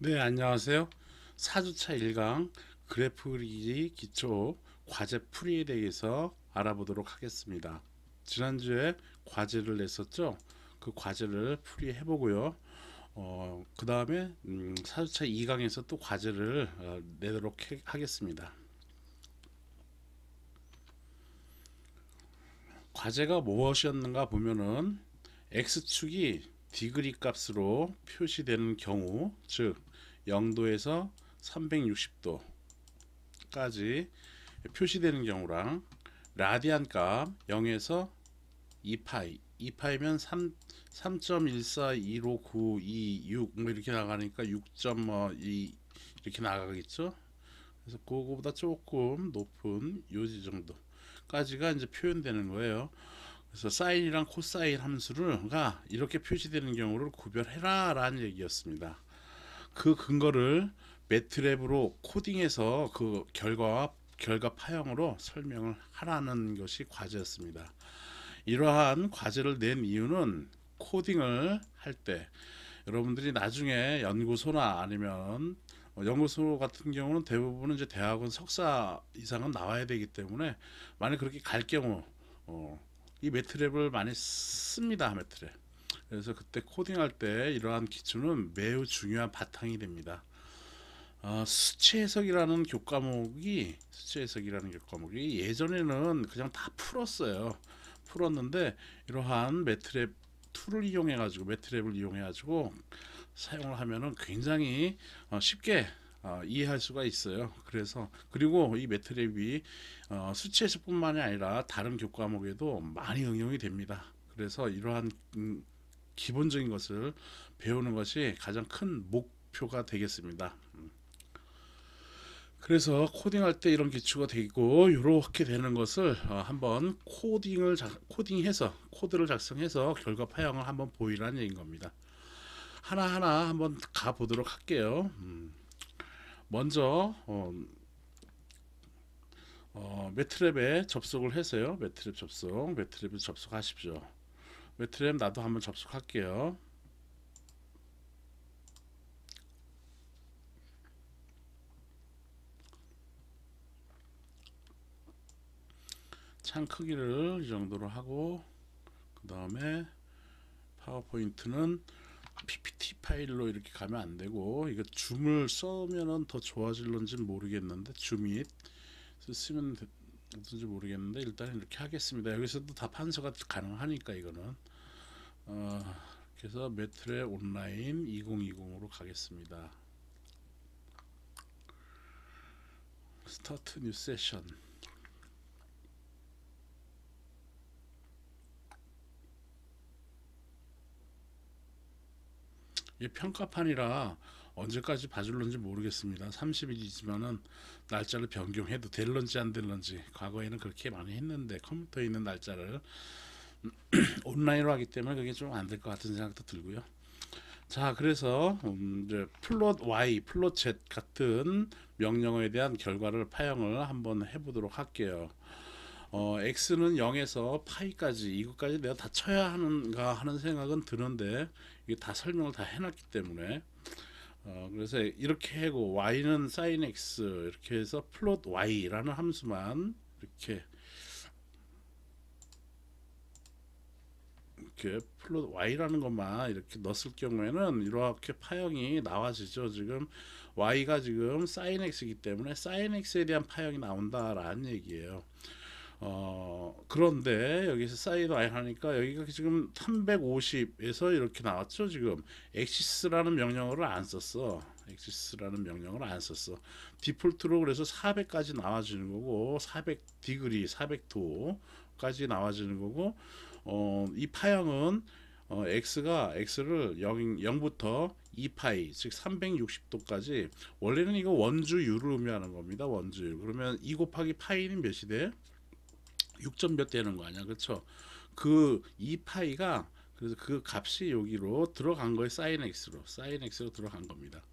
네, 안녕하세요. 4주차 1강 그래프 그리기 기초 과제 풀이에 대해서 알아보도록 하겠습니다. 지난주에 과제를 냈었죠. 그 과제를 풀이해 보고요. 그 다음에 4주차 2강에서 또 과제를 내도록 하겠습니다. 과제가 무엇이었는가 보면은 x축이 디그리 값으로 표시되는 경우, 즉 0도에서 360도까지 표시되는 경우랑 라디안 값 0에서 2파이 2파이면 3.1425926 뭐 이렇게 나가니까 6.2 이렇게 나가겠죠. 그래서 그거보다 조금 높은 요지 정도까지가 이제 표현되는 거예요. 그래서 사인이랑 코사인 함수가 이렇게 표시되는 경우를 구별해라 라는 얘기였습니다. 그 근거를 매트랩으로 코딩해서 그 결과 파형으로 설명을 하라는 것이 과제였습니다. 이러한 과제를 낸 이유는 코딩을 할 때 여러분들이 나중에 연구소나 아니면 연구소 같은 경우는 대부분은 이제 대학원 석사 이상은 나와야 되기 때문에 만약 그렇게 갈 경우 이 매트랩을 많이 씁니다. 매트랩. 그래서 그때 코딩할 때 이러한 기초는 매우 중요한 바탕이 됩니다. 수치 해석이라는 교과목이 예전에는 그냥 다 풀었어요. 풀었는데 이러한 매트랩 툴을 이용해 가지고 매트랩을 이용해 가지고 사용을 하면은 굉장히 쉽게 이해할 수가 있어요. 그래서 그리고 이 매트랩이 수치 해석뿐만이 아니라 다른 교과목에도 많이 응용이 됩니다. 그래서 이러한 기본적인 것을 배우는 것이 가장 큰 목표가 되겠습니다. 그래서 코딩할 때 이런 기초가 되고 이렇게 되는 것을 한번 코딩해서 코드를 작성해서 결과 파형을 한번 보이라는 얘기인 겁니다. 하나하나 한번 가보도록 할게요. 먼저 매트랩에 접속을 해서요. 매트랩에 접속하십시오. 매트랩 나도 한번 접속할게요. 창 크기를 이 정도로 하고 그 다음에 파워포인트는 PPT 파일로 이렇게 가면 안 되고 이거 줌을 써면은 더 좋아질런지 모르겠는데 줌이 쓰면 어떤지 모르겠는데 일단 이렇게 하겠습니다. 여기서도 다 판서가 가능하니까 이거는 그래서 매트랩 온라인 2020으로 가겠습니다. 스타트 뉴 세션. 이 평가판이라 언제까지 봐줄런지 모르겠습니다. 30일이지만은 날짜를 변경해도 될런지 안 될런지 과거에는 그렇게 많이 했는데 컴퓨터에 있는 날짜를 온라인으로 하기 때문에 그게 좀 안 될 것 같은 생각도 들고요. 자, 그래서 이제 플롯 y, 플롯 z 같은 명령어에 대한 결과를 파형을 한번 해보도록 할게요. x는 0에서 파이까지 이것까지 내가 다 쳐야 하는가 하는 생각은 드는데 이게 다 설명을 다 해놨기 때문에 그래서 이렇게 하고 y는 sin x 이렇게 해서 플롯 y라는 함수만 이렇게 플롯 y라는 것만 이렇게 넣었을 경우에는 이렇게 파형이 나와지죠. 지금 y가 지금 sin x이기 때문에 sin x에 대한 파형이 나온다라는 얘기예요. 그런데 여기서 사인 y 하니까 여기가 지금 350에서 이렇게 나왔죠. 지금 엑시스라는 명령어를 안 썼어. 엑시스라는 명령어를 안 썼어. 디폴트로 그래서 400까지 나와주는 거고 400 디그리 400도까지 나와주는 거고 이 파형은 x를 0부터 2파이 즉 360도까지 원래는 이거 원주율을 의미하는 겁니다. 원주율. 그러면 2 곱하기 파이는 몇이 돼? 6점 몇 되는 거 아니야, 그렇죠? 그 2파이가 그래서 그 값이 여기로 들어간 거예요. 사인 x로 들어간 겁니다.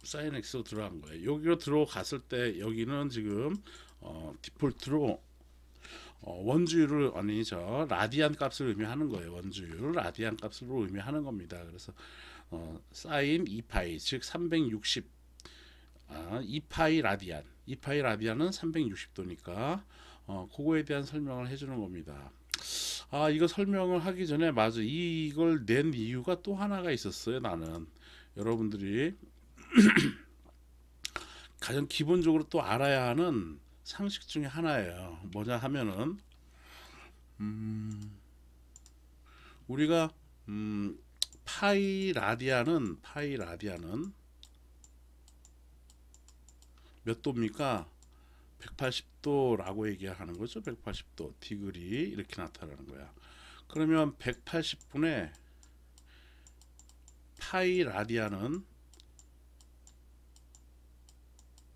사인 x로 들어간 거예요. 여기로 들어갔을 때 여기는 지금 디폴트로 원주율을 아니 저 라디안 값을 의미하는 거예요. 원주율 라디안 값으로 의미하는 겁니다. 그래서 사인 2파이 즉 360 2파이 라디안 2파이 라디안은 360도니까 그거에 대한 설명을 해주는 겁니다. 이거 설명을 하기 전에 맞아 이걸 낸 이유가 또 하나가 있었어요. 나는 여러분들이 가장 기본적으로 또 알아야 하는 상식 중에 하나예요. 뭐냐 하면은 우리가 파이 라디안은 몇 도입니까? 180도라고 얘기하는 거죠. 180도 디그리 이렇게 나타나는 거야. 그러면 180분의 파이 라디안은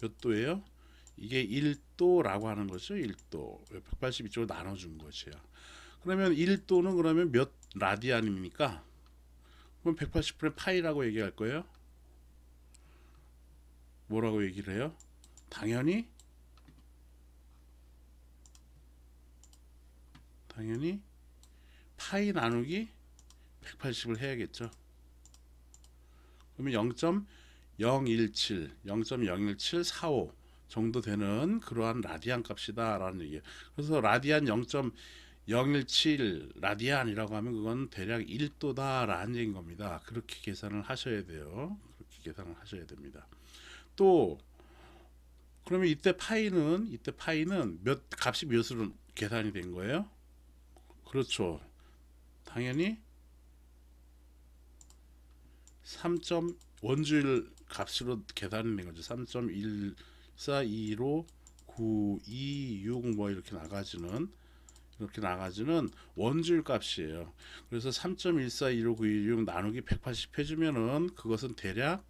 몇 도예요? 이게 1도라고 하는 거죠. 1도 182쪽으로 나눠준 것이야. 그러면 1도는 그러면 몇 라디안입니까? 그럼 180분의 파이라고 얘기할 거예요. 뭐라고 얘기를 해요? 당연히 파이 나누기 180을 해야겠죠. 그러면 0.01745 정도 되는 그러한 라디안 값이다 라는 얘기예요. 그래서 라디안 0.017 라디안이라고 하면 그건 대략 1도다 라는 얘기인 겁니다. 그렇게 계산을 하셔야 돼요. 그렇게 계산을 하셔야 됩니다. 또 그러면 이때 파이는 몇 값이 몇으로 계산이 된 거예요? 그렇죠. 당연히 3. 원주율 값으로 계산이 된 거죠. 3.1425 926 뭐 이렇게 나가지는 원주율 값이에요. 그래서 3.141596 나누기 180 해주면은 그것은 대략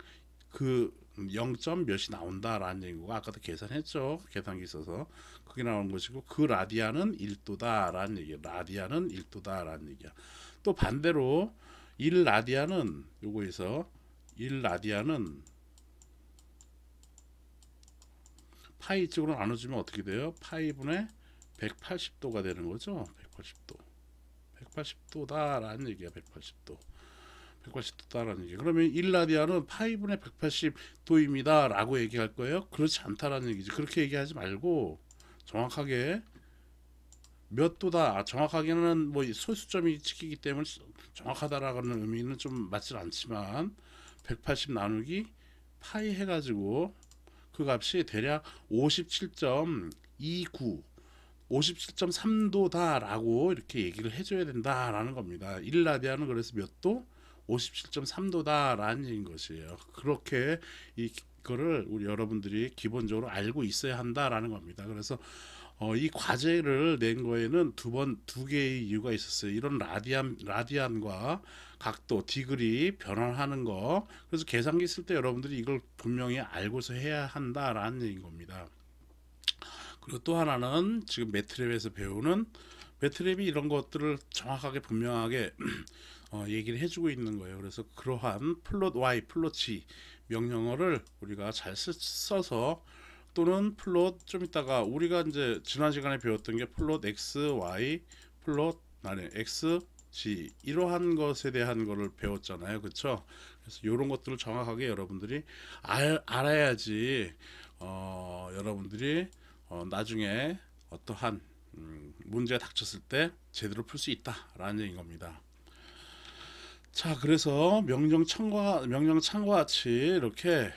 그 0. 몇이 나온다라는 얘기고 아까도 계산했죠. 계산기 있어서 그게 나오는 것이고 그 라디안은 1도다라는 얘기예요. 라디안은 1도다라는 얘기야. 또 반대로 1라디안은 요거에서 1라디안은 파이 쪽으로 나눠주면 어떻게 돼요? 파이분의 180도가 되는 거죠. 180도다라는 얘기야. 180도다라는 얘기. 그러면 1라디안은 파이분의 180도입니다 라고 얘기할 거예요? 그렇지 않다라는 얘기지. 그렇게 얘기하지 말고 정확하게 몇 도다, 정확하게는 뭐 소수점이 찍히기 때문에 정확하다라는 의미는 좀 맞지 않지만 180 나누기 파이 해가지고 그 값이 대략 57.29 57.3도다라고 이렇게 얘기를 해줘야 된다라는 겁니다. 1라디안은 그래서 몇 도? 57.3도다라는 얘기인 것이에요. 그렇게 이거를 우리 여러분들이 기본적으로 알고 있어야 한다라는 겁니다. 그래서 이 과제를 낸 거에는 두 개의 이유가 있었어요. 이런 라디안과 각도, 디그리 변환하는 거. 그래서 계산기 쓸 때 여러분들이 이걸 분명히 알고서 해야 한다라는 얘기인 겁니다. 그리고 또 하나는 지금 매트랩에서 배우는 매트랩이 이런 것들을 정확하게 분명하게 얘기를 해주고 있는 거예요. 그래서 그러한 플롯 Y, 플롯 G 명령어를 우리가 잘 써서 또는 플롯 좀 이따가 우리가 이제 지난 시간에 배웠던 게 플롯 X, Y, X, G 이러한 것에 대한 거를 배웠잖아요. 그렇죠? 그래서 이런 것들을 정확하게 여러분들이 알아야지 여러분들이 나중에 어떠한 문제가 닥쳤을 때 제대로 풀 수 있다라는 얘기인 겁니다. 자, 그래서 명령 참과 같이 이렇게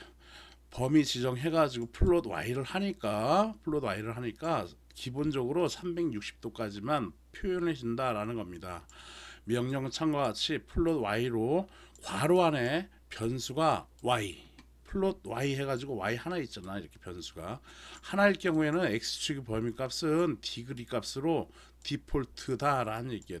범위 지정해가지고 플롯 Y를 하니까 기본적으로 360도까지만 표현해 준다라는 겁니다. 명령 참과 같이 플롯 Y로 괄호 안에 변수가 Y 플롯 Y 해가지고 Y 하나 있잖아. 이렇게 변수가 하나일 경우에는 X축의 범위 값은 디그리 값으로 디폴트다라는 얘기예요.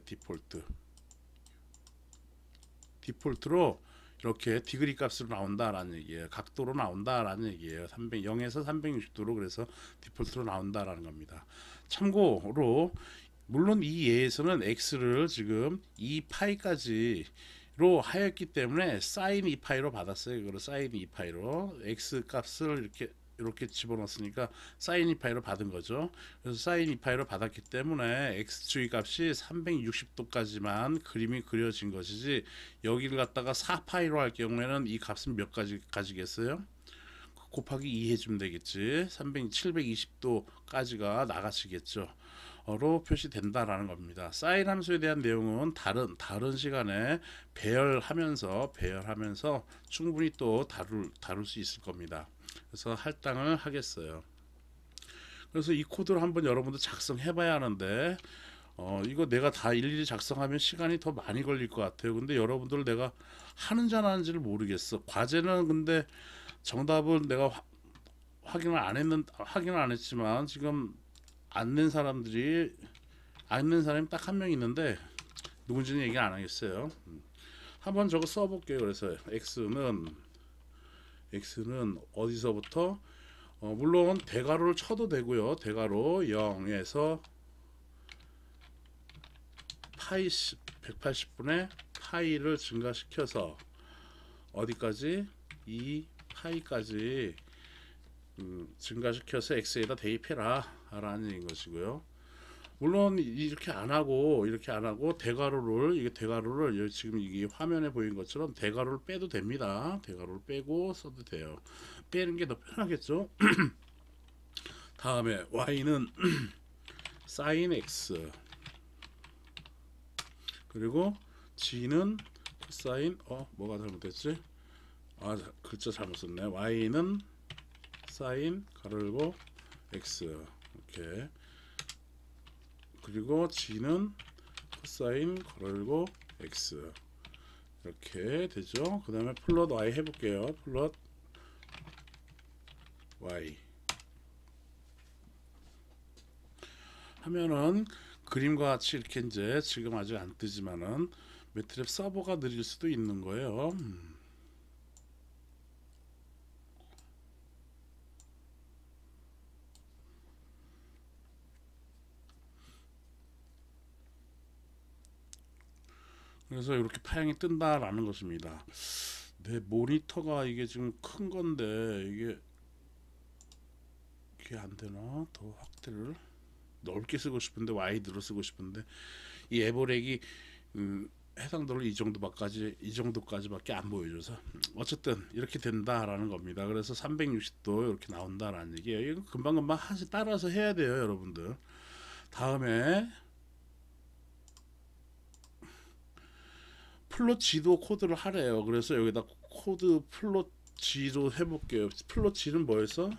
디폴트로 이렇게 디그리 값으로 나온다라는 얘기예요. 각도로 나온다라는 얘기예요. 0에서 360도로 그래서 디폴트로 나온다라는 겁니다. 참고로 물론 이 예에서는 x를 지금 2파이까지로 하였기 때문에 사인 2파이로 받았어요. 이거를 사인 2파이로 x 값을 이렇게 이렇게 집어넣었으니까 사인 2파이로 받은 거죠. 그래서 사인 2파이로 받았기 때문에 x축의 값이 360도까지만 그림이 그려진 것이지, 여기를 갖다가 4파이로 할 경우에는 이 값은 몇 가지 가지겠어요? 곱하기 2 해주면 되겠지. 720도까지가 나가시겠죠. 로 표시된다라는 겁니다. 사인 함수에 대한 내용은 다른 시간에 배열하면서 충분히 또 다룰 수 있을 겁니다. 그래서 할당을 하겠어요. 그래서 이 코드를 한번 여러분도 작성해봐야 하는데, 이거 내가 다 일일이 작성하면 시간이 더 많이 걸릴 것 같아요. 근데 여러분들 내가 하는지 안 하는지를 모르겠어. 과제는 근데 정답을 내가 확인을 안 했지만 지금 안 낸 사람이 딱 한 명 있는데 누군지는 얘기 안 하겠어요. 한번 저거 써볼게요. 그래서 x는 어디서부터, 물론 대괄호를 쳐도 되고요. 대괄호 0에서 파이 180분의 파이를 증가시켜서 어디까지? 2파이까지 증가시켜서 x에다 대입해라 라는 얘기인 것이고요. 물론 이렇게 안 하고 대괄호를 지금 이게 화면에 보인 것처럼 대괄호를 빼도 됩니다. 대괄호를 빼고 써도 돼요. 빼는 게 더 편하겠죠. 다음에 y는 sin x, 그리고 g는 코사인, 뭐가 잘못됐지? 글자 잘못 썼네. y는 sin 가로 열고 x, 이렇게, 그리고 g는 코사인 가로 열고 x, 이렇게 되죠. 그 다음에 플롯 y 해볼게요. 플롯 y 하면은 그림과 같이 이렇게, 이제 지금 아직 안 뜨지만은 매트랩 서버가 느릴 수도 있는 거예요. 그래서 이렇게 파형이 뜬다라는 것입니다. 내 모니터가 이게 지금 큰 건데 이게 안 되나? 더 확대를 넓게 쓰고 싶은데, 와이드로 쓰고 싶은데, 이 에버렉이 해상도를 이 정도까지밖에 안 보여줘서, 어쨌든 이렇게 된다라는 겁니다. 그래서 360도 이렇게 나온다라는 얘기예요. 이거 금방금방 따라서 해야 돼요, 여러분들. 다음에 플롯 G도 코드를 하래요. 그래서 여기다 코드 플롯 G로 해볼게요. 플롯 G는 뭐였어?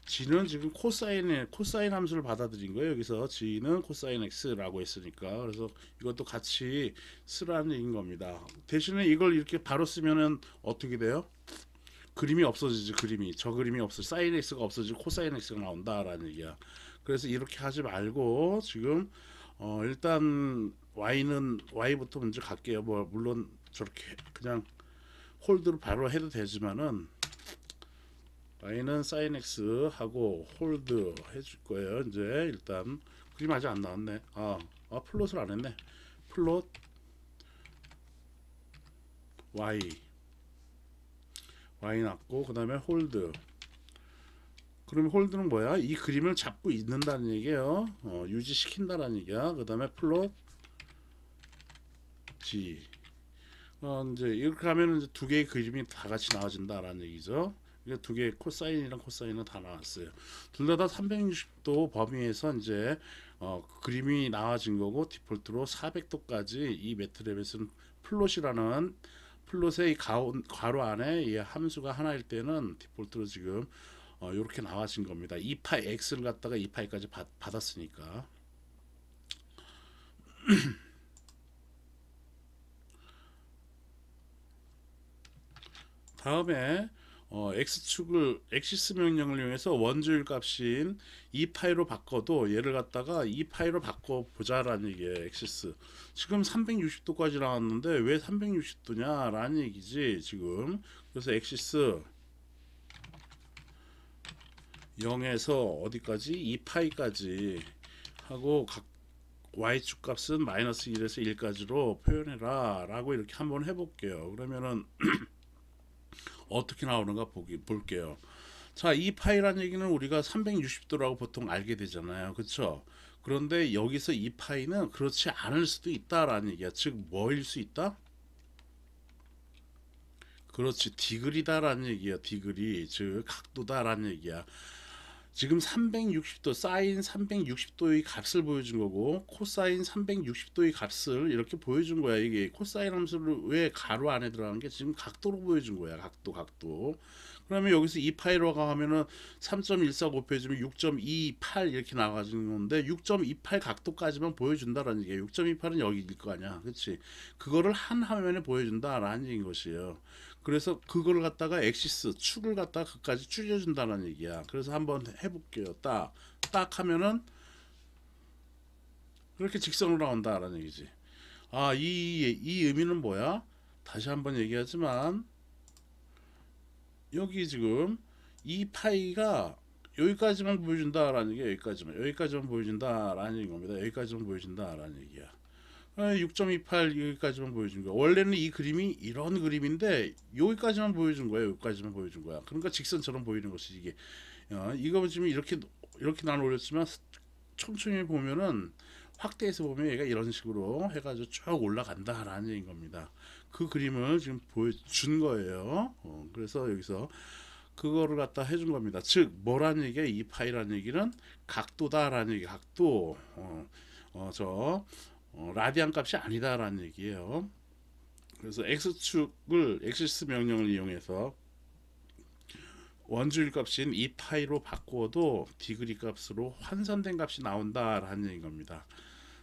G는 지금 코사인 함수를 받아들인 거예요. 여기서 G는 코사인 X라고 했으니까. 그래서 이것도 같이 쓰라는 얘기인 겁니다. 대신에 이걸 이렇게 바로 쓰면은 어떻게 돼요? 그림이 없어지지. 저 그림이 없어. 사인 X가 없어지고 코사인 X가 나온다라는 얘기야. 그래서 이렇게 하지 말고 지금 일단 Y부터 먼저 갈게요. 물론 저렇게 그냥 홀드로 바로 해도 되지만은, Y는 sin X 하고 홀드 해줄 거예요. 이제 일단 그림 아직 안 나왔네. 플롯을 안 했네. 플롯 Y 났고, 그 다음에 홀드. 그러면 홀드는 뭐야? 이 그림을 잡고 있는다는 얘기예요. 유지시킨다는 얘기야. 그 다음에 플롯 G. 이제 이렇게 하면 이제 두 개의 그림이 다 같이 나와진다라는 얘기죠. 이게 두 개의 코사인이랑 코사인은 다 나왔어요. 둘 다 360도 범위에서 이제 그림이 나와진 거고, 디폴트로 400도까지 이 매트랩에서는 플롯의 괄호 안에 이 함수가 하나일 때는 디폴트로 지금 이렇게 나와진 겁니다. 2파이 x를 갖다가 2파이까지 받았으니까. 다음에 x축을 엑시스 명령을 이용해서 원주율 값인 2파이로 바꿔도 얘를 갖다가 2파이로 바꿔 보자라는 얘기예요. 엑시스 지금 360도까지 나왔는데 왜 360도냐 라는 얘기지 지금. 그래서 엑시스 0에서 어디까지? 2파이까지 하고, 각 y축 값은 마이너스 1에서 1까지로 표현해라 라고 이렇게 한번 해볼게요. 그러면은 어떻게 나오는가 볼게요. 자, 이 파이란 얘기는 우리가 360도라고 보통 알게 되잖아요. 그쵸? 그런데 여기서 이 파이는 그렇지 않을 수도 있다라는 얘기야. 즉, 뭐일 수 있다? 그렇지, 디그리다라는 얘기야. 디그리, 즉 각도다라는 얘기야. 지금 360도, 사인 360도의 값을 보여준 거고, 코사인 360도의 값을 이렇게 보여준 거야. 이게 코사인 함수를 왜 가로 안에 들어가는 게 지금 각도로 보여준 거야. 각도. 그러면 여기서 2파이로가 하면은 3.14 곱해주면 6.28 이렇게 나가지는 건데, 6.28 각도까지만 보여준다라는 얘기야. 6.28은 여기일 거 아니야. 그치? 그거를 한 화면에 보여준다라는 얘기인 것이에요. 그래서 그걸 갖다가 엑시스 축을 갖다가 그까지 줄여준다는 얘기야. 그래서 한번 해볼게요. 딱 하면은 그렇게 직선으로 나온다라는 얘기지. 아, 이 의미는 뭐야? 다시 한번 얘기하지만 여기 지금 이 파이가 여기까지만 보여준다라는 얘기야. 여기까지만 보여준다라는 겁니다. 여기까지만 보여준다라는 얘기야. 6.28 여기까지만 보여준 거야. 원래는 이 그림이 이런 그림인데 여기까지만 보여준 거야. 여기까지만 보여준 거야. 그러니까 직선처럼 보이는 것이 이게. 이거 지금 이렇게 난 올렸지만 촘촘히 보면은 확대해서 보면 얘가 이런 식으로 해가지고 쭉 올라간다라는 얘기인 겁니다. 그 그림을 지금 보여준 거예요. 그래서 여기서 그거를 갖다 해준 겁니다. 즉 뭐라는 얘기야? 이 파이라는 얘기는 각도다라는 얘기. 각도. 라디안 값이 아니다라는 얘기예요. 그래서 x축을 엑시스 명령을 이용해서 원주일 값인 이 파이로 바꾸어도 디그리 값으로 환산된 값이 나온다라는 얘기인 겁니다.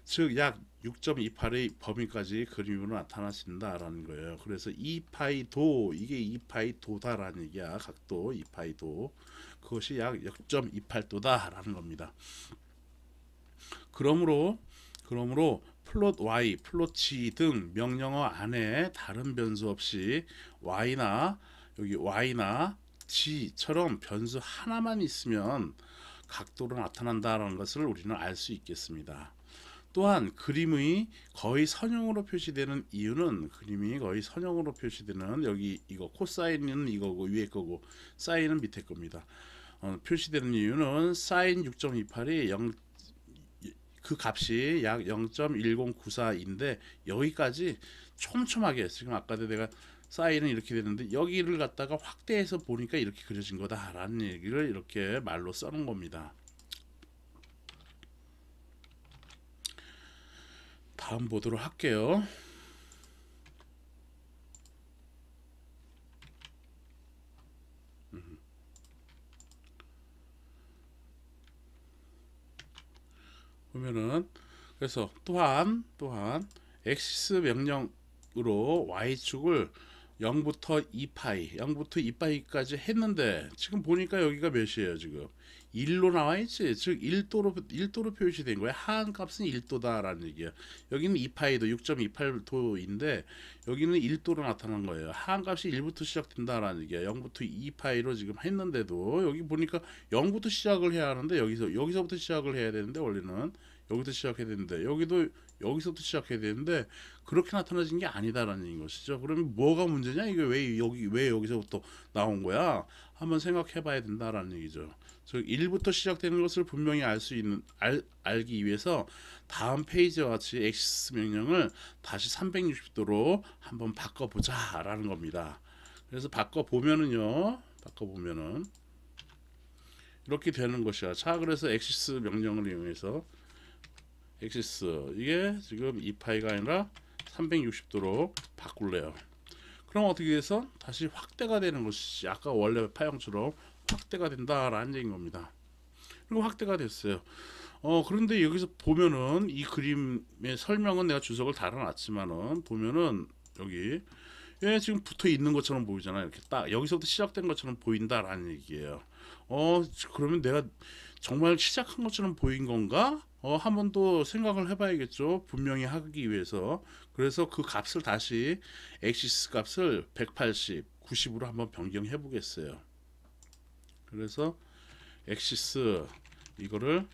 즉 약 6.28의 범위까지 그림으로 나타나신다라는 거예요. 그래서 2파이도 이게 2파이도다라는 얘기야. 각도 2파이도 그것이 약 6.28도다라는 겁니다. 그러므로 플롯 y, 플롯 g 등 명령어 안에 다른 변수 없이 y나 여기 y나 g처럼 변수 하나만 있으면 각도로 나타난다는 것을 우리는 알 수 있겠습니다. 또한 그림이 거의 선형으로 표시되는 이유는 여기 이거 코사인은 이거고 위에 거고 사인은 밑에 겁니다. 표시되는 이유는 사인 6.28이 그 값이 약 0.1094인데 여기까지 촘촘하게 지금 아까도 내가 사인은 이렇게 되는데 여기를 갖다가 확대해서 보니까 이렇게 그려진 거다라는 얘기를 이렇게 말로 써놓은 겁니다. 다음 보도록 할게요. 보면은 그래서 또한 엑시스 명령으로 y축을 0부터 2파이까지 했는데 지금 보니까 여기가 몇이에요? 지금 1로 나와 있지. 즉 1도로 표시된 거야. 하한 값은 1도다라는 얘기야. 여기는 2파이도 6.28도인데 여기는 1도로 나타난 거예요. 하한 값이 1부터 시작된다라는 얘기야. 0부터 2파이로 지금 했는데도 여기 보니까 0부터 시작을 해야 하는데 여기서부터 시작을 해야 되는데 원래는 여기서 시작해야 되는데 여기서부터 시작해야 되는데 그렇게 나타나진 게 아니다라는 것이죠. 그러면 뭐가 문제냐? 이게 왜 여기서부터 나온 거야? 한번 생각해 봐야 된다라는 얘기죠. 즉 1부터 시작되는 것을 분명히 알기 위해서 다음 페이지와 같이 엑시스 명령을 다시 360도로 한번 바꿔보자 라는 겁니다. 그래서 바꿔보면은 이렇게 되는 것이야. 자, 그래서 엑시스 명령을 이용해서 엑시스 이게 지금 2파이가 아니라 360도로 바꿀래요. 그럼 어떻게 해서 다시 확대가 되는 것이지. 아까 원래 파형처럼 확대가 된다라는 얘기인 겁니다. 그리고 확대가 됐어요. 그런데 여기서 보면은 이 그림의 설명은 내가 주석을 달아놨지만은 보면은 여기 지금 붙어 있는 것처럼 보이잖아요. 이렇게 딱 여기서부터 시작된 것처럼 보인다라는 얘기예요. 그러면 내가 정말 시작한 것처럼 보인 건가? 한 번 더 생각을 해봐야겠죠. 분명히 하기 위해서. 그래서 그 값을 다시 엑시스 값을 180, 90으로 한번 변경해 보겠어요. 그래서 엑시스 이거를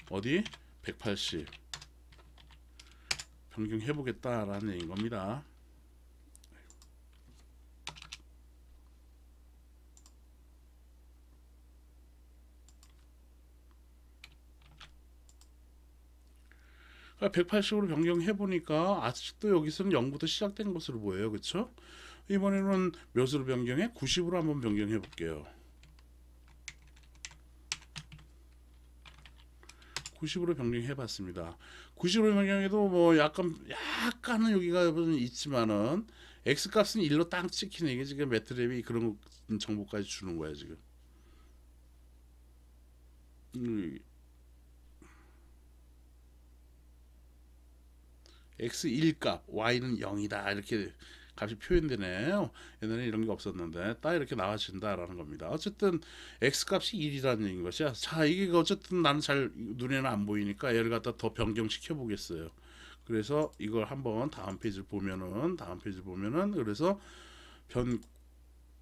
어디 180 변경해 보겠다라는 얘기인 겁니다. 180으로 변경해 보니까 아직도 여기서는 0부터 시작된 것으로 보여요. 그렇죠? 이번에는 몇으로 변경해? 90으로 한번 변경해 볼게요. 90으로 변경해 봤습니다. 90으로 변경해도 뭐 약간은 여기가 있지만은 x 값은 1로 딱 찍히네. 이게 지금 매트랩이 그런 정보까지 주는 거야 지금. x 1값 y는 0이다 이렇게 값이 표현되네요. 옛날에 이런 게 없었는데 딱 이렇게 나와진다라는 겁니다. 어쨌든 x 값이 1이라는 얘기인 것이야. 자, 이게 어쨌든 나는 잘 눈에는 안 보이니까 얘를 갖다 더 변경시켜 보겠어요. 그래서 이걸 한번 다음 페이지를 보면은 그래서 변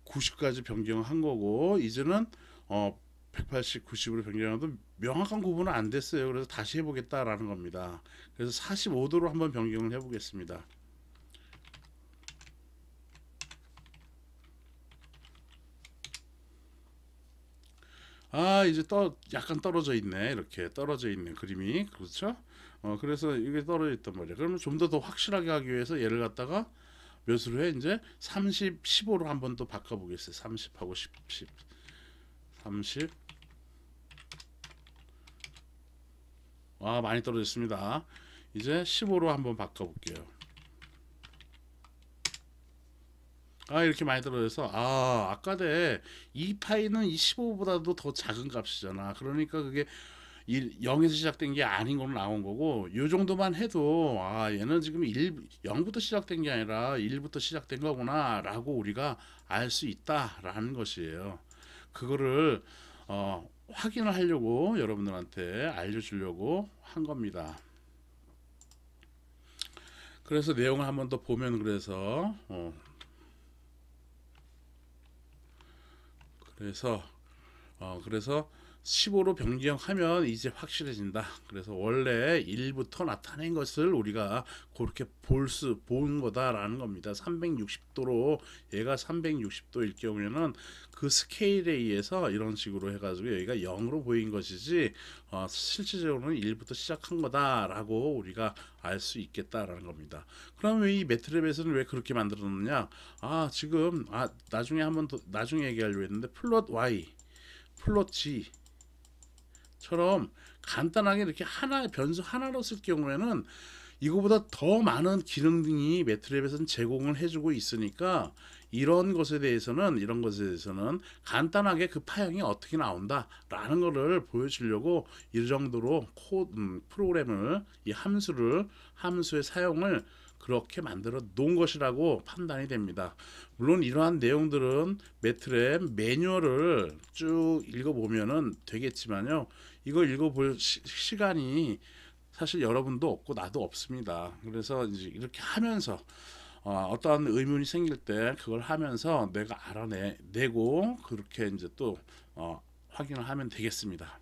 90까지 변경한 거고 이제는 180, 90으로 변경해도 명확한 구분은 안 됐어요. 그래서 다시 해보겠다라는 겁니다. 그래서 45도로 한번 변경을 해보겠습니다. 아, 이제 약간 떨어져 있네. 이렇게 떨어져 있는 그림이. 그렇죠? 그래서 이게 떨어져 있단 말이야. 그러면 좀 더 확실하게 하기 위해서 얘를 갖다가 몇으로 해? 이제 30, 15로 한번 또 바꿔보겠어요. 30하고 10. 30. 아, 많이 떨어졌습니다. 이제 15로 한번 바꿔볼게요. 아, 이렇게 많이 떨어져서 아까대 이 파이는 이 15보다도 더 작은 값이잖아. 그러니까 그게 0에서 시작된 게 아닌 걸로 나온 거고 요 정도만 해도 얘는 지금 0부터 시작된 게 아니라 1부터 시작된 거구나 라고 우리가 알 수 있다라는 것이에요. 그거를 확인을 하려고 여러분들한테 알려주려고 한 겁니다. 그래서 내용을 한번 더 보면 그래서 15로 변경하면 이제 확실해진다. 그래서 원래 1부터 나타낸 것을 우리가 그렇게 본 거다라는 겁니다. 360도로 얘가 360도일 경우에는 그 스케일에 의해서 이런 식으로 해가지고 여기가 0으로 보인 것이지 실질적으로는 1부터 시작한 거다라고 우리가 알 수 있겠다라는 겁니다. 그러면 이 매트랩에서는 왜 그렇게 만들었느냐? 지금 나중에 한번 더 나중에 얘기하려고 했는데 플롯 y 플롯 g 처럼 간단하게 이렇게 변수 하나로 쓸 경우에는 이거보다 더 많은 기능 등이 매트랩에서는 제공을 해주고 있으니까 이런 것에 대해서는 간단하게 그 파형이 어떻게 나온다라는 것을 보여주려고 이 정도로 프로그램을 이 함수의 사용을 그렇게 만들어 놓은 것이라고 판단이 됩니다. 물론 이러한 내용들은 매트랩 매뉴얼을 쭉 읽어보면은 되겠지만요. 이걸 읽어볼 시간이 사실 여러분도 없고 나도 없습니다. 그래서 이제 이렇게 하면서 어떠한 의문이 생길 때 그걸 하면서 내가 알아내고 그렇게 이제 또 확인을 하면 되겠습니다.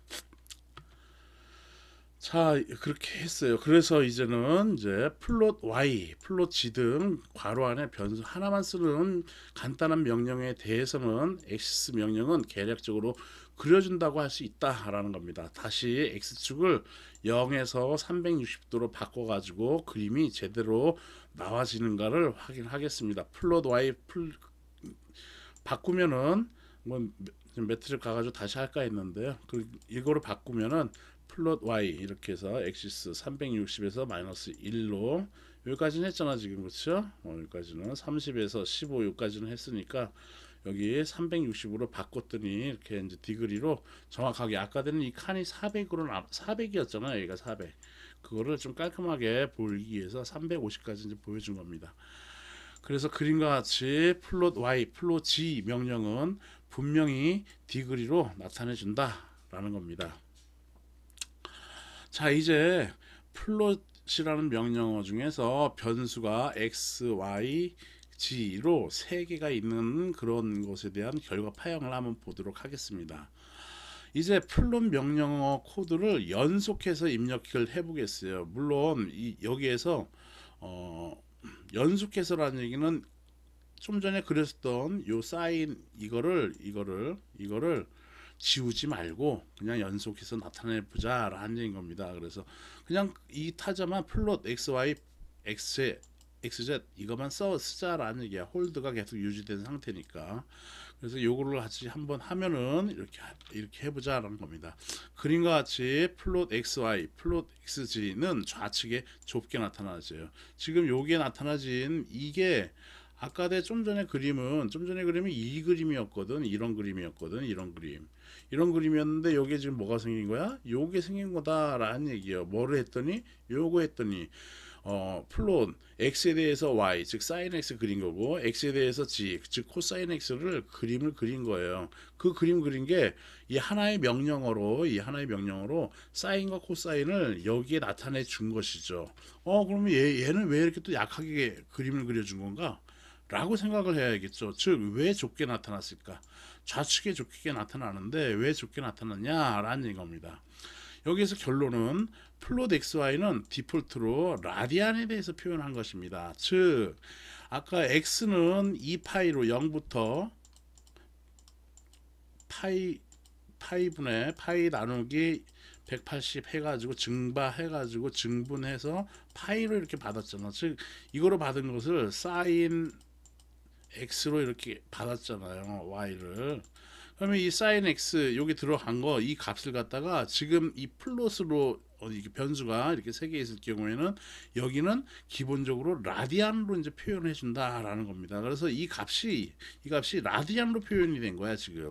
자, 그렇게 했어요. 그래서 이제는 플롯 y, 플롯 g 등 괄호 안에 변수 하나만 쓰는 간단한 명령에 대해서는 x 명령은 계략적으로 그려준다고 할 수 있다라는 겁니다. 다시 x축을 0에서 360도로 바꿔가지고 그림이 제대로 나와지는가를 확인하겠습니다. 플롯 y 바꾸면은 뭐 매트릭 가가지고 다시 할까 했는데요. 이거를 바꾸면은 플롯 y 이렇게 해서 엑시스 360에서 마이너스 1로 여기까지는 했잖아 지금. 그렇죠? 여기까지는 30에서 15 여기까지는 했으니까 여기 360으로 바꿨더니 이렇게 이제 디그리로 정확하게 아까는 이 칸이 400이었잖아요. 여기가 400. 그거를 좀 깔끔하게 보이기 위해서 350까지 이제 보여준 겁니다. 그래서 그림과 같이 플롯 y, 플롯 g 명령은 분명히 디그리로 나타내 준다라는 겁니다. 자, 이제 플롯이라는 명령어 중에서 변수가 x, y, g로 3개가 있는 그런 것에 대한 결과 파형을 한번 보도록 하겠습니다. 이제 플롯 명령어 코드를 연속해서 입력을 해보겠어요. 물론 여기에서 연속해서라는 얘기는 좀 전에 그렸던 요 사인 이거를 지우지 말고 그냥 연속해서 나타내 보자 라는 얘기인 겁니다. 그래서 그냥 이 타자만 플롯 XY X XZ 이것만 쓰자라는 얘기야. 홀드가 계속 유지된 상태니까. 그래서 요거를 같이 한번 하면은 이렇게 해보자라는 겁니다. 그림과 같이 플롯 XY, 플롯 XG는 좌측에 좁게 나타나죠. 지금 요게 나타나진 이게 아까 좀 전에 그림은 이 그림이었거든. 이런 그림이었거든. 이런 그림이었는데 요게 지금 뭐가 생긴 거야? 요게 생긴 거다라는 얘기예요. 뭐를 했더니 요거 했더니 플롯 x에 대해서 y 즉 sin x 그린 거고 x에 대해서 g 즉 코사인 x를 그림을 그린 거예요. 그 그림 그린 게 이 하나의 명령어로 사인과 코사인을 여기에 나타내 준 것이죠. 그러면 얘는 왜 이렇게 또 약하게 그림을 그려준 건가? 라고 생각을 해야겠죠. 즉 왜 좁게 나타났을까? 좌측에 좁게 나타나는데 왜 좁게 나타났냐라는 얘기입니다. 여기서 결론은 플롯 XY는 디폴트로 라디안에 대해서 표현한 것입니다. 즉 아까 X는 2파이로 0부터 파이분의 파이 나누기 180 해가지고 증바해가지고 증분해서 파이로 이렇게 받았잖아. 즉 이거로 받은 것을 사인 X로 이렇게 받았잖아요. Y를. 그러면 이 sin x 여기 들어간 거 이 값을 갖다가 지금 이 플롯으로 이렇게 변수가 이렇게 세 개 있을 경우에는 여기는 기본적으로 라디안으로 이제 표현해 준다라는 겁니다. 그래서 이 값이 라디안으로 표현이 된 거야. 지금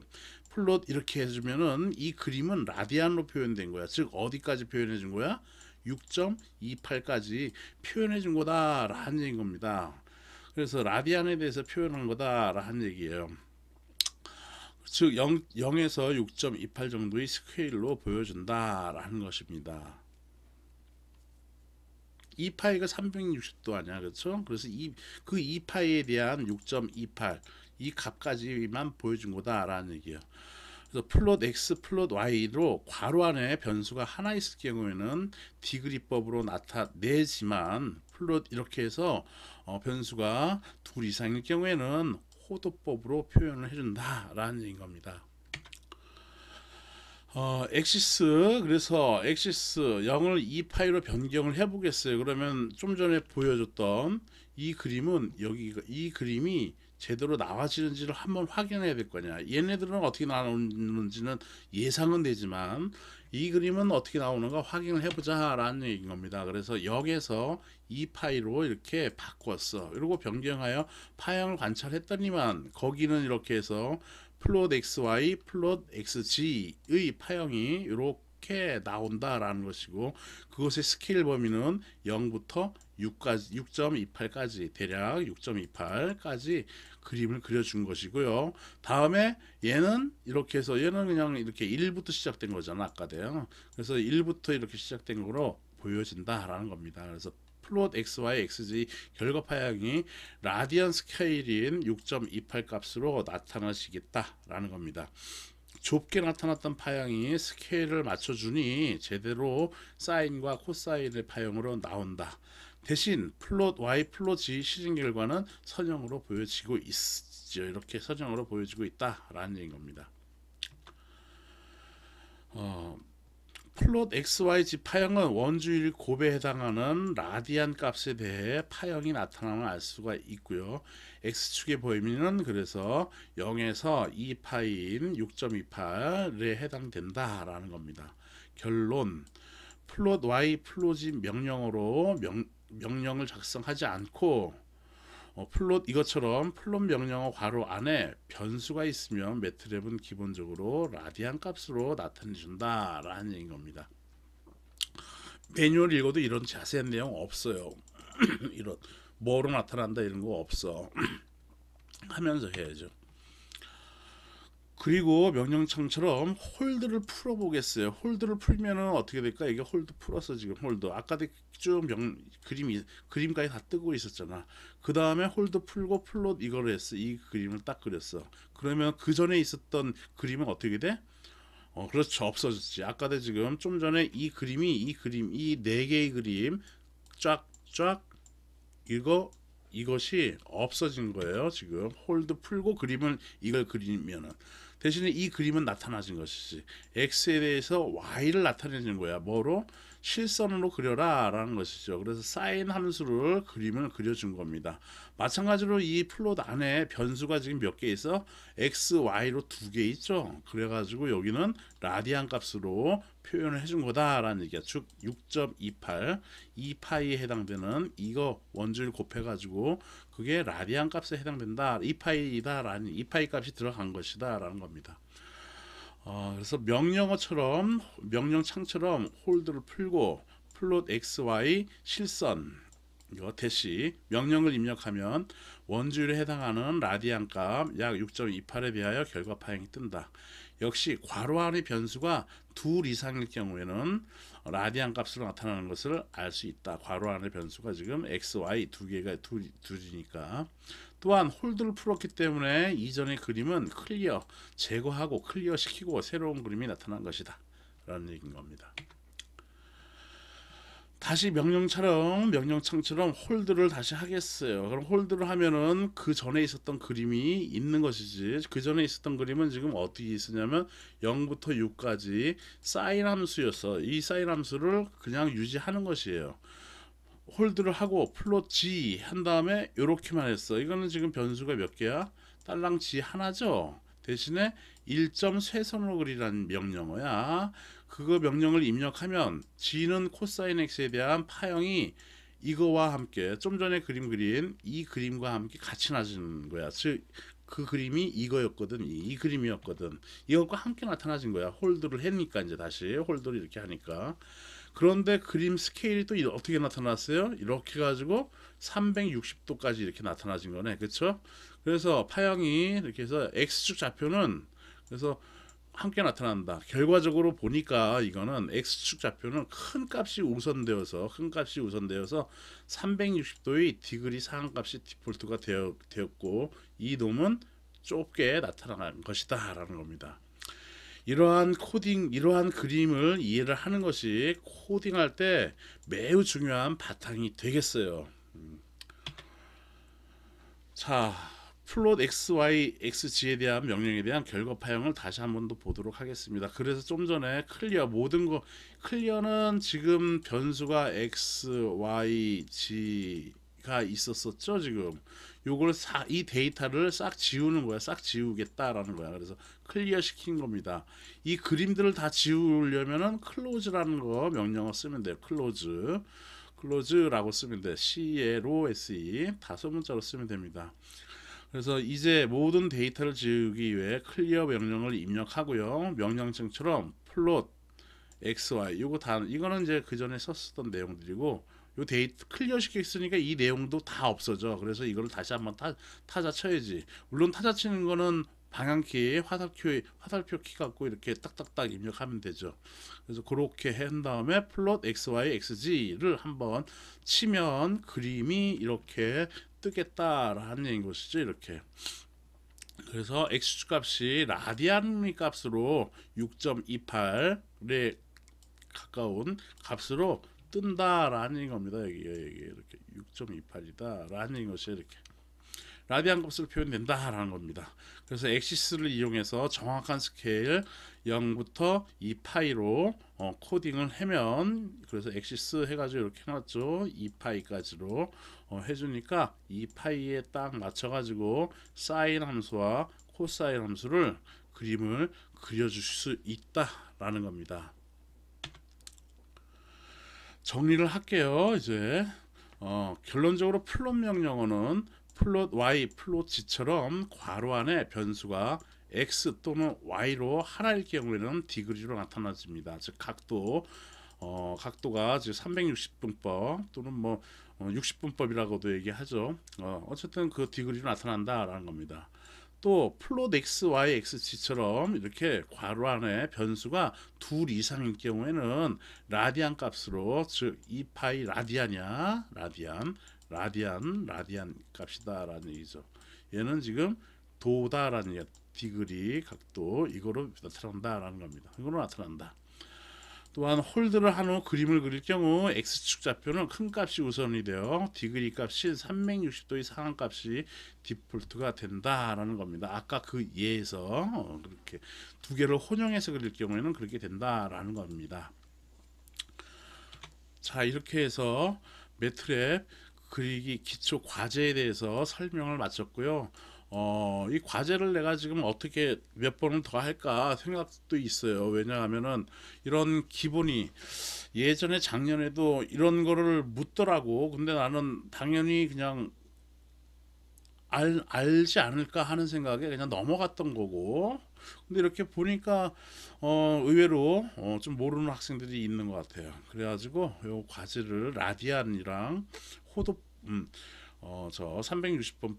플롯 이렇게 해주면은 이 그림은 라디안으로 표현된 거야. 즉 어디까지 표현해 준 거야? 6.28까지 표현해 준 거다라는 얘기인 겁니다. 그래서 라디안에 대해서 표현한 거다라는 얘기예요. 즉 0에서 6.28 정도의 스케일로 보여준다라는 것입니다. 2파이가 360도 아니야, 그렇죠? 그래서 그 2파이에 대한 6.28 이 값까지만 보여준 거다라는 얘기예요. 그래서 플롯 x, 플롯 y로 괄호 안에 변수가 하나 있을 경우에는 디그리법으로 나타내지만 플롯 이렇게 해서 변수가 둘 이상일 경우에는 호도법으로 표현을 해준다라는 얘기인 겁니다. 엑시스 그래서 엑시스 0을 2파이로 변경을 해보겠어요. 그러면 좀 전에 보여줬던 이 그림은 이 그림이 제대로 나와지는지를 한번 확인해야 될 거냐. 얘네들은 어떻게 나오는지는 예상은 되지만 이 그림은 어떻게 나오는가 확인을 해보자 라는 얘기인 겁니다. 그래서 0에서 2파이로 이렇게 바꿨어. 그리고 변경하여 파형을 관찰했더니만 거기는 이렇게 해서 플롯 xy, 플롯 xg의 파형이 이렇게 나온다라는 것이고 그것의 스케일 범위는 0부터 6.28까지 대략 6.28까지 그림을 그려준 것이고요. 다음에 얘는 이렇게 해서 얘는 그냥 이렇게 1부터 시작된 거잖아. 아까도요. 그래서 1부터 이렇게 시작된 거로 보여진다라는 겁니다. 그래서 플롯 XY, XG 결과 파형이 라디안 스케일인 6.28 값으로 나타나시겠다라는 겁니다. 좁게 나타났던 파형이 스케일을 맞춰주니 제대로 사인과 코사인의 파형으로 나온다. 대신 플롯 Y, 플롯 G 시즌 결과는 선형으로 보여지고 있죠. 이렇게 선형으로 보여지고 있다라는 얘기인 겁니다. 플롯 XYZ 파형은 원주일 곱에 해당하는 라디안 값에 대해 파형이 나타남을 알 수가 있고요. X축의 범위는 그래서 0에서 2파인 6.28에 해당된다라는 겁니다. 결론 플롯 Y, 플롯 Z 명령어로 명령을 작성하지 않고 플롯 이것처럼 플롯 명령어 괄호 안에 변수가 있으면 매트랩은 기본적으로 라디안 값으로 나타내준다 라는 얘기인 겁니다. 매뉴얼 읽어도 이런 자세한 내용 없어요. 이런 뭐로 나타난다 이런 거 없어. 하면서 해야죠. 그리고 명령창처럼 홀드를 풀어보겠어요. 홀드를 풀면은 어떻게 될까? 이게 홀드 풀었어 지금 홀드. 아까도 쭉 그림까지 다 뜨고 있었잖아. 그 다음에 홀드 풀고 플롯 이걸 했어. 이 그림을 딱 그렸어. 그러면 그 전에 있었던 그림은 어떻게 돼? 그렇죠. 없어졌지. 아까도 지금 좀 전에 이 네 개의 그림 쫙쫙 이것이 없어진 거예요. 지금 홀드 풀고 이걸 그리면은 대신에 이 그림은 나타나진 것이지. x에 대해서 y를 나타내는 거야. 뭐로? 실선으로 그려라 라는 것이죠. 그래서 사인 함수를 그림을 그려준 겁니다. 마찬가지로 이 플롯 안에 변수가 지금 몇 개 있어? x, y로 2개 있죠. 그래가지고 여기는 라디안 값으로 표현을 해준 거다라는 얘기야. 즉 6.28 2파이에 해당되는 이거 원주를 곱해가지고 그게 라디안 값에 해당된다. 2파이다라는 2파이 값이 들어간 것이다라는 겁니다. 그래서 명령어처럼 명령창처럼 홀드를 풀고 플롯 xy 실선 이거 대시 명령을 입력하면 원주율에 해당하는 라디안 값 약 6.28에 대하여 결과 파형이 뜬다. 역시 괄호 안의 변수가 둘 이상일 경우에는 라디안 값으로 나타나는 것을 알 수 있다. 괄호 안의 변수가 지금 x, y 두 개가 둘이니까. 또한 홀드를 풀었기 때문에 이전의 그림은 클리어, 제거하고 클리어 시키고 새로운 그림이 나타난 것이다 라는 얘기인 겁니다. 다시 명령창처럼 홀드를 다시 하겠어요. 그럼 홀드를 하면은 그 전에 있었던 그림이 있는 것이지. 그 전에 있었던 그림은 지금 어떻게 있었냐면 0부터 6까지 사인 함수였어. 이 사인 함수를 그냥 유지하는 것이에요. 홀드를 하고 플롯 G 한 다음에 이렇게만 했어. 이거는 지금 변수가 몇 개야? 딸랑 G 하나죠. 대신에 1점 쇄선으로 그리라는 명령어야. 그거 명령을 입력하면 G는 코사인 X에 대한 파형이 이거와 함께 좀 전에 그린 이 그림과 함께 같이 나타나는 거야. 즉 그 그림이 이거였거든. 이 그림이었거든. 이것과 함께 나타나진 거야. 홀드를 했니까 이제 다시 홀드를 이렇게 하니까. 그런데 그림 스케일이 또 어떻게 나타났어요? 이렇게 가지고 360도까지 이렇게 나타나진 거네. 그렇죠? 그래서 파형이 이렇게 해서 X축 좌표는 그래서 함께 나타난다. 결과적으로 보니까 이거는 X축 좌표는 큰 값이 우선되어서 360도의 디그리 상한값이 디폴트가 되었고 이 놈은 좁게 나타난 것이다 라는 겁니다. 이러한 그림을 이해를 하는 것이 코딩할 때 매우 중요한 바탕이 되겠어요. 자, 플롯 xy, xg에 대한 명령에 대한 결과 파형을 다시 한 번 더 보도록 하겠습니다. 그래서 좀 전에 클리어 클리어는 지금 변수가 x, y, g가 있었었죠. 지금 요걸 이 데이터를 싹 지우는 거야. 싹 지우겠다라는 거야. 그래서 클리어 시킨 겁니다. 이 그림들을 다 지우려면은 클로즈라는 거 명령어 쓰면 돼요. 클로즈라고 쓰면 돼. CLOSE 다섯 문자로 쓰면 됩니다. 그래서 이제 모든 데이터를 지우기 위해 클리어 명령을 입력하고요. 명령창처럼 플롯 xy 이거는 이제 그 전에 썼던 내용들이고 요 데이터 클리어 시켰으니까 이 내용도 다 없어져. 그래서 이거를 다시 한번 타자 쳐야지. 물론 타자 치는 거는 방향키 화살표 키 갖고 이렇게 딱딱딱 입력하면 되죠. 그래서 그렇게 한 다음에 플롯 xy xg를 한번 치면 그림이 이렇게 뜨겠다라는 얘기인 것이죠. 이렇게. 그래서 x축 값이 라디안 값으로 6.28에 가까운 값으로 뜬다라는 겁니다. 여기 이렇게 6.28이다라는 것이 이렇게 라디안 값으로 표현된다라는 겁니다. 그래서 엑시스를 이용해서 정확한 스케일 0부터 2파이로 코딩을 하면 그래서 엑시스 해가지고 이렇게 해놨죠. 2파이까지로 해주니까 2파이에 딱 맞춰가지고 사인 함수와 코사인 함수를 그림을 그려줄 수 있다라는 겁니다. 정리를 할게요. 이제 결론적으로 플롯 명령어는 플롯 y, 플롯 g처럼 괄호 안에 변수가 x 또는 y로 하나일 경우에는 디그리로 나타나집니다. 즉 각도가 즉 360분법 또는 뭐 60분법이라고도 얘기하죠. 어쨌든 그 디그리로 나타난다라는 겁니다. 또 플롯 x, y, xg처럼 이렇게 괄호 안에 변수가 둘 이상일 경우에는 라디안 값으로 즉 2파이 라디안이야. 라디안 값이다라는 얘기죠. 얘는 지금 도다라는 디그리 각도 이거로 나타난다라는 겁니다. 이거로 나타난다. 또한 홀드를 한 후 그림을 그릴 경우 X축 좌표는 큰 값이 우선이 되어 디그리 값이 360도의 상한값이 디폴트가 된다라는 겁니다. 아까 그 예에서 그렇게 두 개를 혼용해서 그릴 경우에는 그렇게 된다라는 겁니다. 자, 이렇게 해서 매트랩 그리기 기초 과제에 대해서 설명을 마쳤고요. 이 과제를 내가 지금 어떻게 몇 번을 더 할까 생각도 있어요. 왜냐하면은 이런 기본이 예전에 작년에도 이런 거를 묻더라고. 근데 나는 당연히 그냥 알지 않을까 하는 생각에 그냥 넘어갔던 거고. 근데 이렇게 보니까 의외로 좀 모르는 학생들이 있는 것 같아요. 그래가지고 요 과제를 라디안이랑 호도 저 360번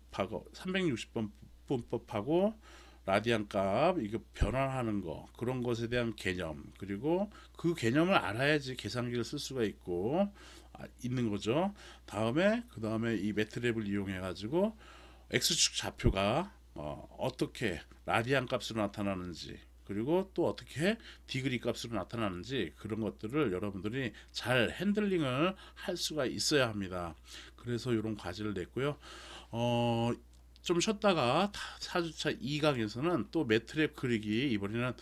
분법하고 라디안 값 이거 변환하는 거 그런 것에 대한 개념 그리고 그 개념을 알아야지 계산기를 쓸 수가 있고 있는 거죠. 그 다음에 이 매트랩을 이용해 가지고 X축 좌표가 어떻게 라디안 값으로 나타나는지 그리고 또 어떻게 디그리 값으로 나타나는지 그런 것들을 여러분들이 잘 핸들링을 할 수가 있어야 합니다. 그래서 이런 과제를 냈고요. 좀 쉬었다가 4주차 2강에서는 또 매트랩 그리기 이번에는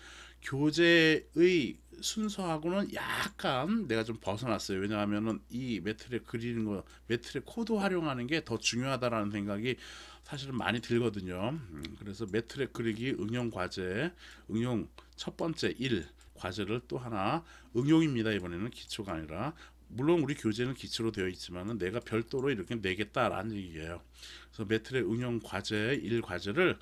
교재의 순서하고는 약간 내가 좀 벗어났어요. 왜냐하면은 이 매트랩 그리는 거, 매트랩 코드 활용하는 게 더 중요하다라는 생각이 사실은 많이 들거든요. 그래서 매트랩 그리기 응용 과제, 응용 첫 번째 1 과제를 또 하나 응용입니다. 이번에는 기초가 아니라 물론 우리 교재는 기초로 되어 있지만은 내가 별도로 이렇게 내겠다라는 얘기예요. 그래서 매트랩 응용 과제 1 과제를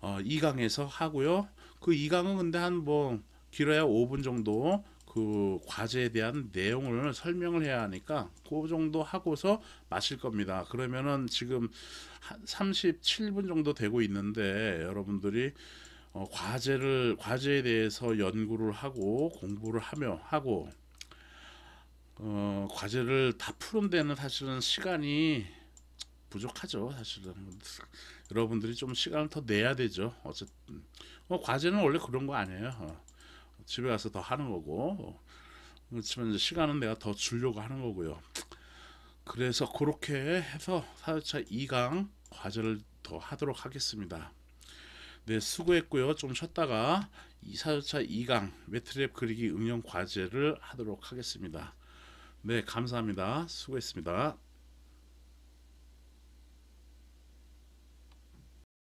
2강에서 하고요. 그 2강은 근데 한 뭐 길어야 5분 정도 그 과제에 대한 내용을 설명을 해야 하니까 그 정도 하고서 마칠 겁니다. 그러면은 지금 한 37분 정도 되고 있는데 여러분들이 과제에 대해서 연구를 하고 공부를 하고 과제를 다 푸는 데는 사실은 시간이 부족하죠. 사실은 여러분들이 좀 시간을 더 내야 되죠. 어쨌든 과제는 원래 그런 거 아니에요. 집에 가서 더 하는 거고 그렇지만 이제 시간은 내가 더 주려고 하는 거고요. 그래서 그렇게 해서 4주차 2강 과제를 더 하도록 하겠습니다. 네, 수고했고요. 좀 쉬었다가 4주차 2강 매트랩 그리기 응용 과제를 하도록 하겠습니다. 네, 감사합니다. 수고했습니다.